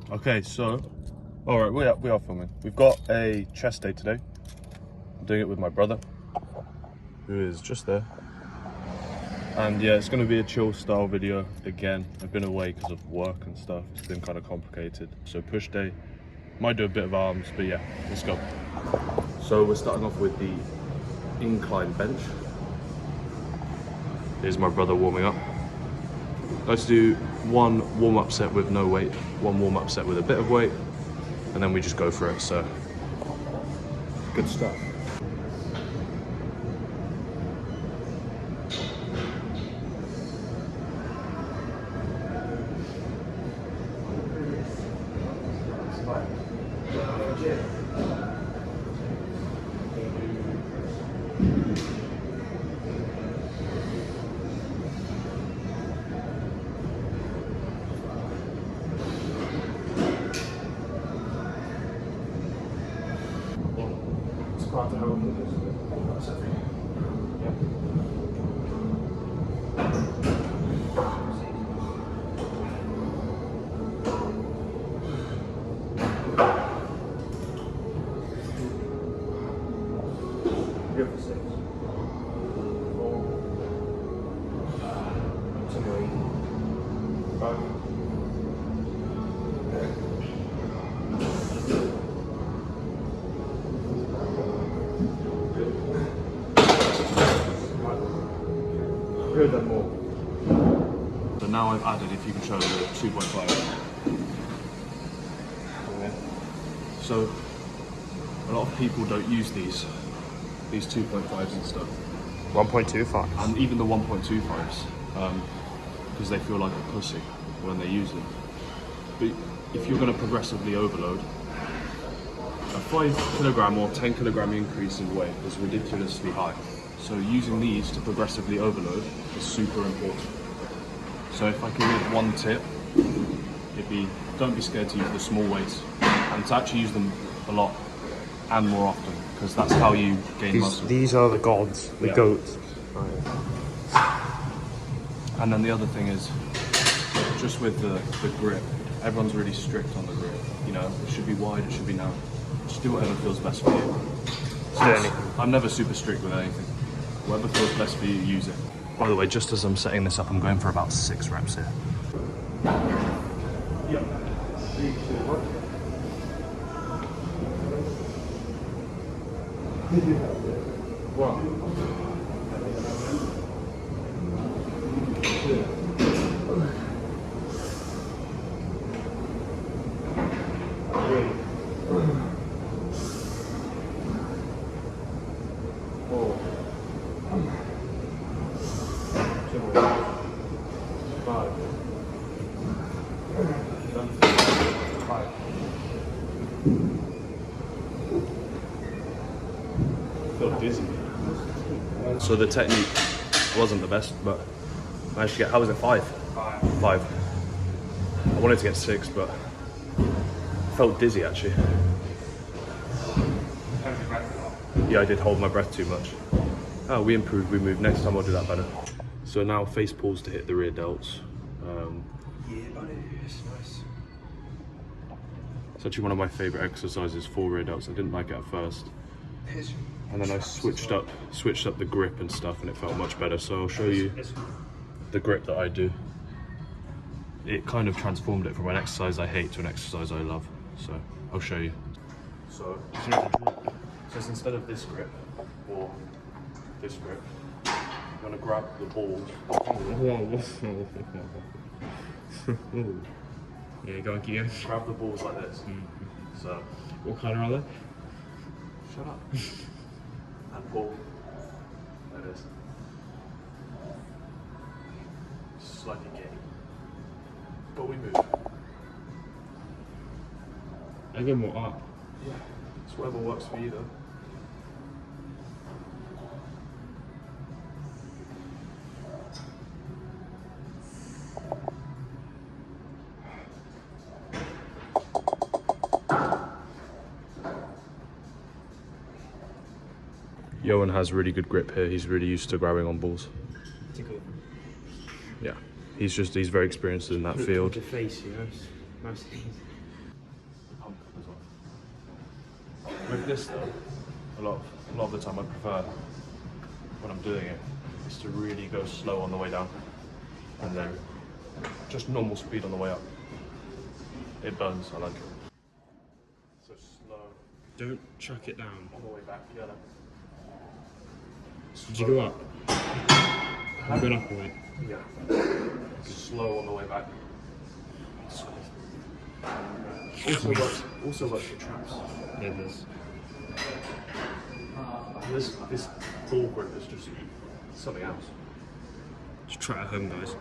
Okay, so, all right, we are filming. We've got a chest day today. I'm doing it with my brother, who is just there. And yeah, it's going to be a chill style video again. I've been away because of work and stuff. It's been kind of complicated. So push day, might do a bit of arms, but yeah, let's go. So we're starting off with the incline bench. Here's my brother warming up. Let's do one warm-up set with no weight, one warm-up set with a bit of weight, and then we just go for it, so good stuff. So now I've added, if you can show the 2.5. So a lot of people don't use these 2.5s and stuff. 1.25. And even the 1.25s, because they feel like a pussy when they use them. But if you're going to progressively overload, a 5 kilogram or 10 kilogram increase in weight is ridiculously high. So using these to progressively overload is super important. So if I can give one tip, it'd be don't be scared to use the small weights and to actually use them a lot and more often, because that's how you gain muscle. These are the gods, the goats. And then the other thing is, just with the grip, everyone's really strict on the grip. You know, it should be wide, it should be narrow. Just do whatever feels best for you. So I'm never super strict with anything. Whatever feels best for you, use it. By the way, just as I'm setting this up, I'm going for about 6 reps here. Yep. 3, 2, 1. Dizzy. So the technique wasn't the best, but I managed to get, how was it, 5? 5. I wanted to get 6, but I felt dizzy actually. Yeah, I did hold my breath too much. Oh, we improved, we moved. Next time I'll do that better. So now face pulls to hit the rear delts. Yeah, buddy, it's nice. It's actually one of my favourite exercises for rear delts. I didn't like it at first. And then I switched up the grip and stuff, and it felt much better. So I'll show you the grip that I do. It kind of transformed it from an exercise I hate to an exercise I love. So I'll show you. So just instead of this grip or this grip, I'm gonna grab the balls. Yeah, go on, keep going. Grab the balls like this. So What colour are they? shut up. And pull. There it is. Slightly gay. But we move. I get more up. Yeah. It's whatever works for you though. Johan has really good grip here. He's really used to grabbing on balls. Yeah, he's very experienced in that field. The face, you know, most things. With this though, a lot of the time I prefer, when I'm doing it, is to really go slow on the way down, and then just normal speed on the way up. It burns, I like it. So slow. Don't chuck it down. On the way back, yeah. Did you go up? You've gone up a way. Yeah. Slow on the way back. Also works for traps. Yeah, it does. This ball grip is just something else. Just try it at home, guys.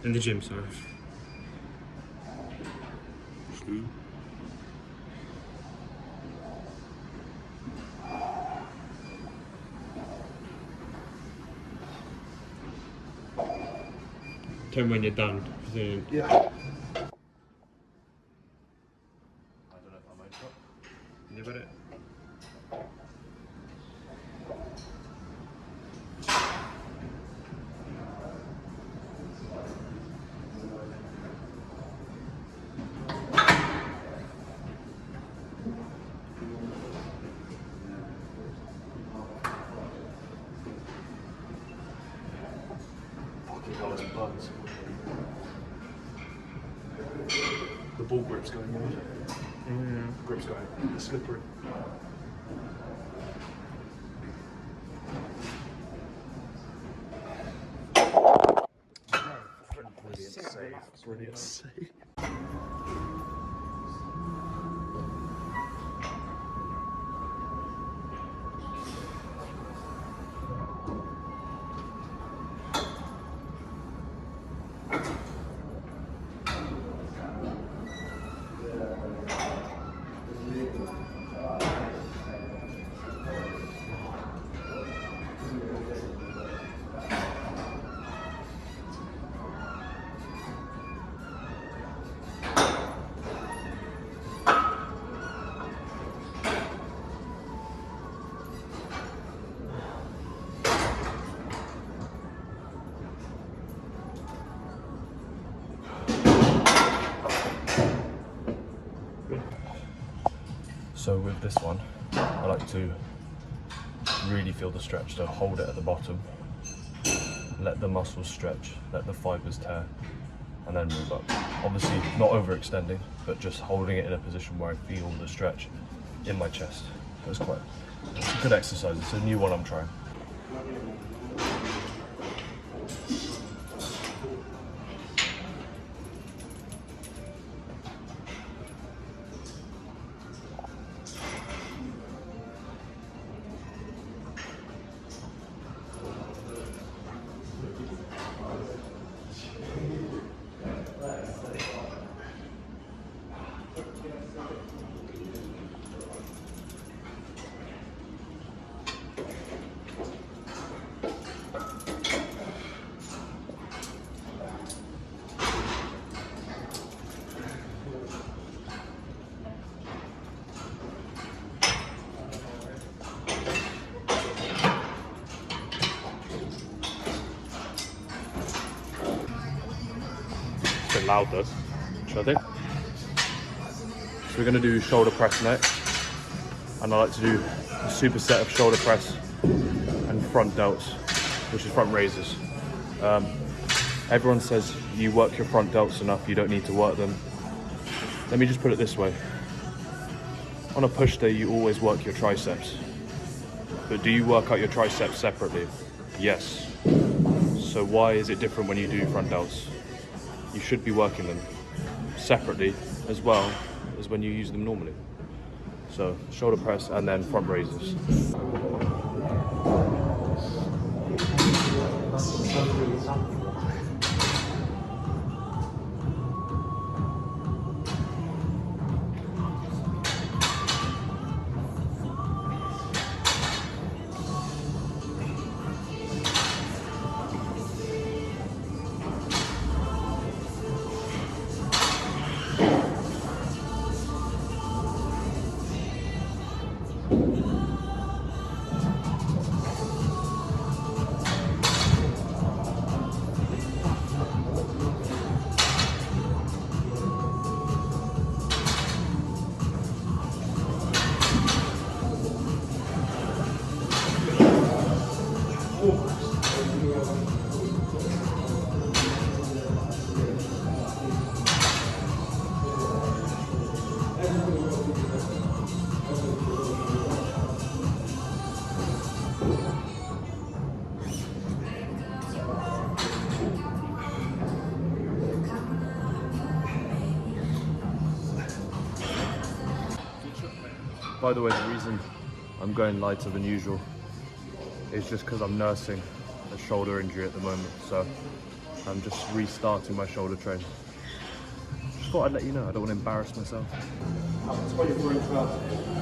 In the gym, sorry. Tell me when you're done. Yeah. I don't know if I made it. You got it? Fucking hell, it burns. The ball grip's going in. Yeah. Grip's going. It's slippery. Brilliant save. Brilliant save. So with this one, I like to really feel the stretch, so hold it at the bottom, let the muscles stretch, let the fibers tear, and then move up. Obviously not overextending, but just holding it in a position where I feel the stretch in my chest. It's a good exercise. It's a new one I'm trying. It's a bit loud though. Should I think? So we're going to do shoulder press next, and I like to do a superset of shoulder press and front delts, which is front raises. Everyone says you work your front delts enough, you don't need to work them. Let me just put it this way. On a push day, you always work your triceps. But do you work out your triceps separately? Yes. So why is it different when you do front delts? You should be working them separately as well as when you use them normally. So shoulder press and then front raises. By the way, the reason I'm going lighter than usual is just because I'm nursing a shoulder injury at the moment, so I'm just restarting my shoulder training. Just thought I'd let you know, I don't want to embarrass myself. 24-inch trousers.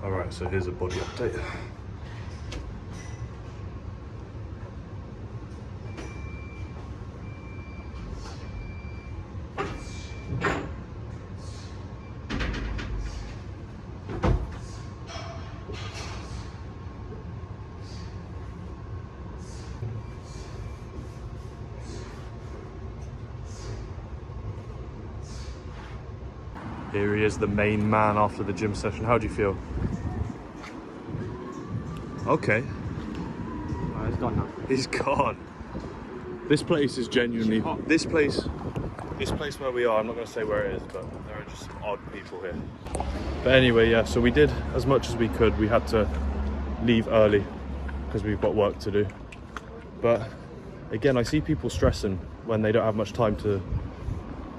Alright, so here's a body update. Here he is, the main man after the gym session. How do you feel? Okay. Oh, he's gone now. He's gone. This place is genuinely... This place where we are, I'm not going to say where it is, but there are just odd people here. But anyway, yeah, so we did as much as we could. We had to leave early because we've got work to do. But again, I see people stressing when they don't have much time to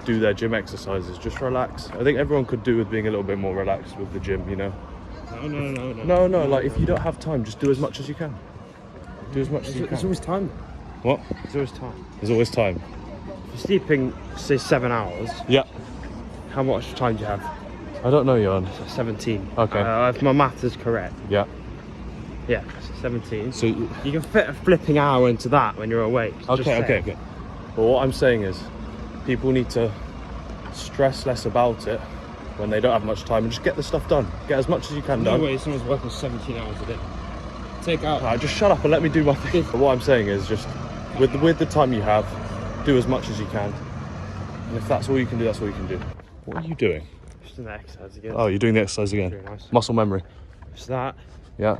do their gym exercises. Just relax. I think everyone could do with being a little bit more relaxed with the gym, you know? No, like if you don't have time, just do as much as you can. Do as much as you can. There's always time. What? There's always time. There's always time. If you're sleeping, say 7 hours, Yeah. how much time do you have? I don't know, Jan. 17. Okay. If my math is correct. Yeah. Yeah, 17. So You can fit a flipping hour into that when you're awake. Just saying. okay. But what I'm saying is, people need to stress less about it when they don't have much time and just get the stuff done. Get as much as you can No done. way someone's working 17 hours a day. Take out. Alright, just shut up and let me do my thing. But what I'm saying is just, with the time you have, do as much as you can. And if that's all you can do, that's all you can do. What are you doing? Just doing the exercise again. Oh, you're doing the exercise again. Very nice. Muscle memory. It's that. Yeah.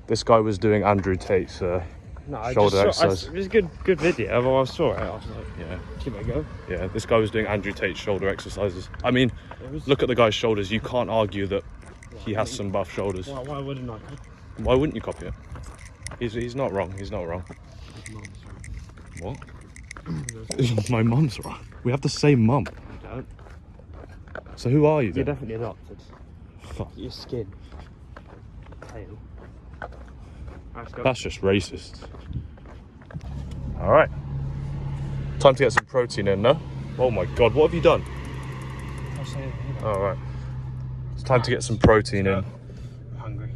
This guy was doing Andrew Tate's shoulder exercise. It was a good video. Well, I saw it. I was like, Yeah. give it a go. Yeah, this guy was doing Andrew Tate's shoulder exercises. I mean, look at the guy's shoulders. You can't argue that he has some buff shoulders. Why wouldn't I? Why wouldn't you copy it? He's not wrong. He's not wrong. What? My mum's wrong. We have the same mum. You don't. So who are you You're then? definitely adopted. Fuck. Your skin. Tail. Let's go. That's just racist. All right. Time to get some protein in, no? Oh my God, what have you done? All right. It's time to get some protein in. I'm hungry.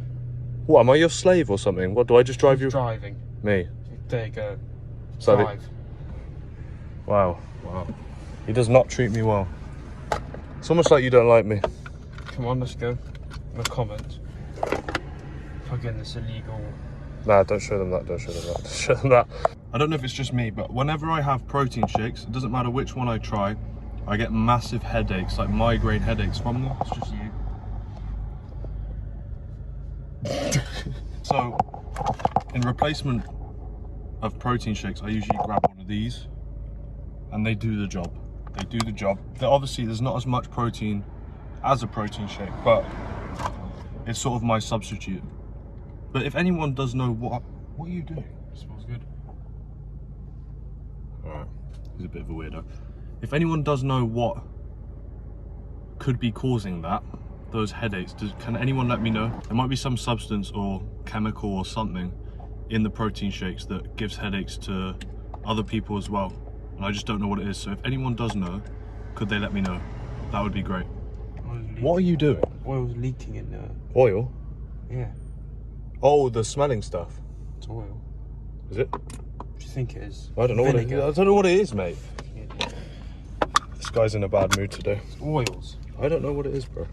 What, am I your slave or something? What, do I just drive you? Driving. Me. There you go. So the- Drive. Wow. He does not treat me well. It's almost like you don't like me. Come on, let's go. No comment. Plug in this illegal. Nah, don't show them that, don't show them that. Don't show them that. I don't know if it's just me, but whenever I have protein shakes, it doesn't matter which one I try, I get massive headaches, like migraine headaches from them. It's just you. So, in replacement of protein shakes, I usually grab one of these, and they do the job. They do the job. Obviously, there's not as much protein as a protein shake, but it's sort of my substitute. But if anyone does know what are you doing? It smells good. Alright, he's a bit of a weirdo. If anyone does know what could be causing those headaches, can anyone let me know? There might be some substance or chemical or something in the protein shakes that gives headaches to other people as well. And I just don't know what it is. So if anyone does know, could they let me know? That would be great. What are you doing? Oil's leaking in there. Oil? Yeah, Oh, the smelling stuff. it's oil. Is it? What do you think it is? I don't know Vinegar. what it is. I don't know what it is, mate. Yeah. This guy's in a bad mood today. It's oils. I don't know what it is, bro.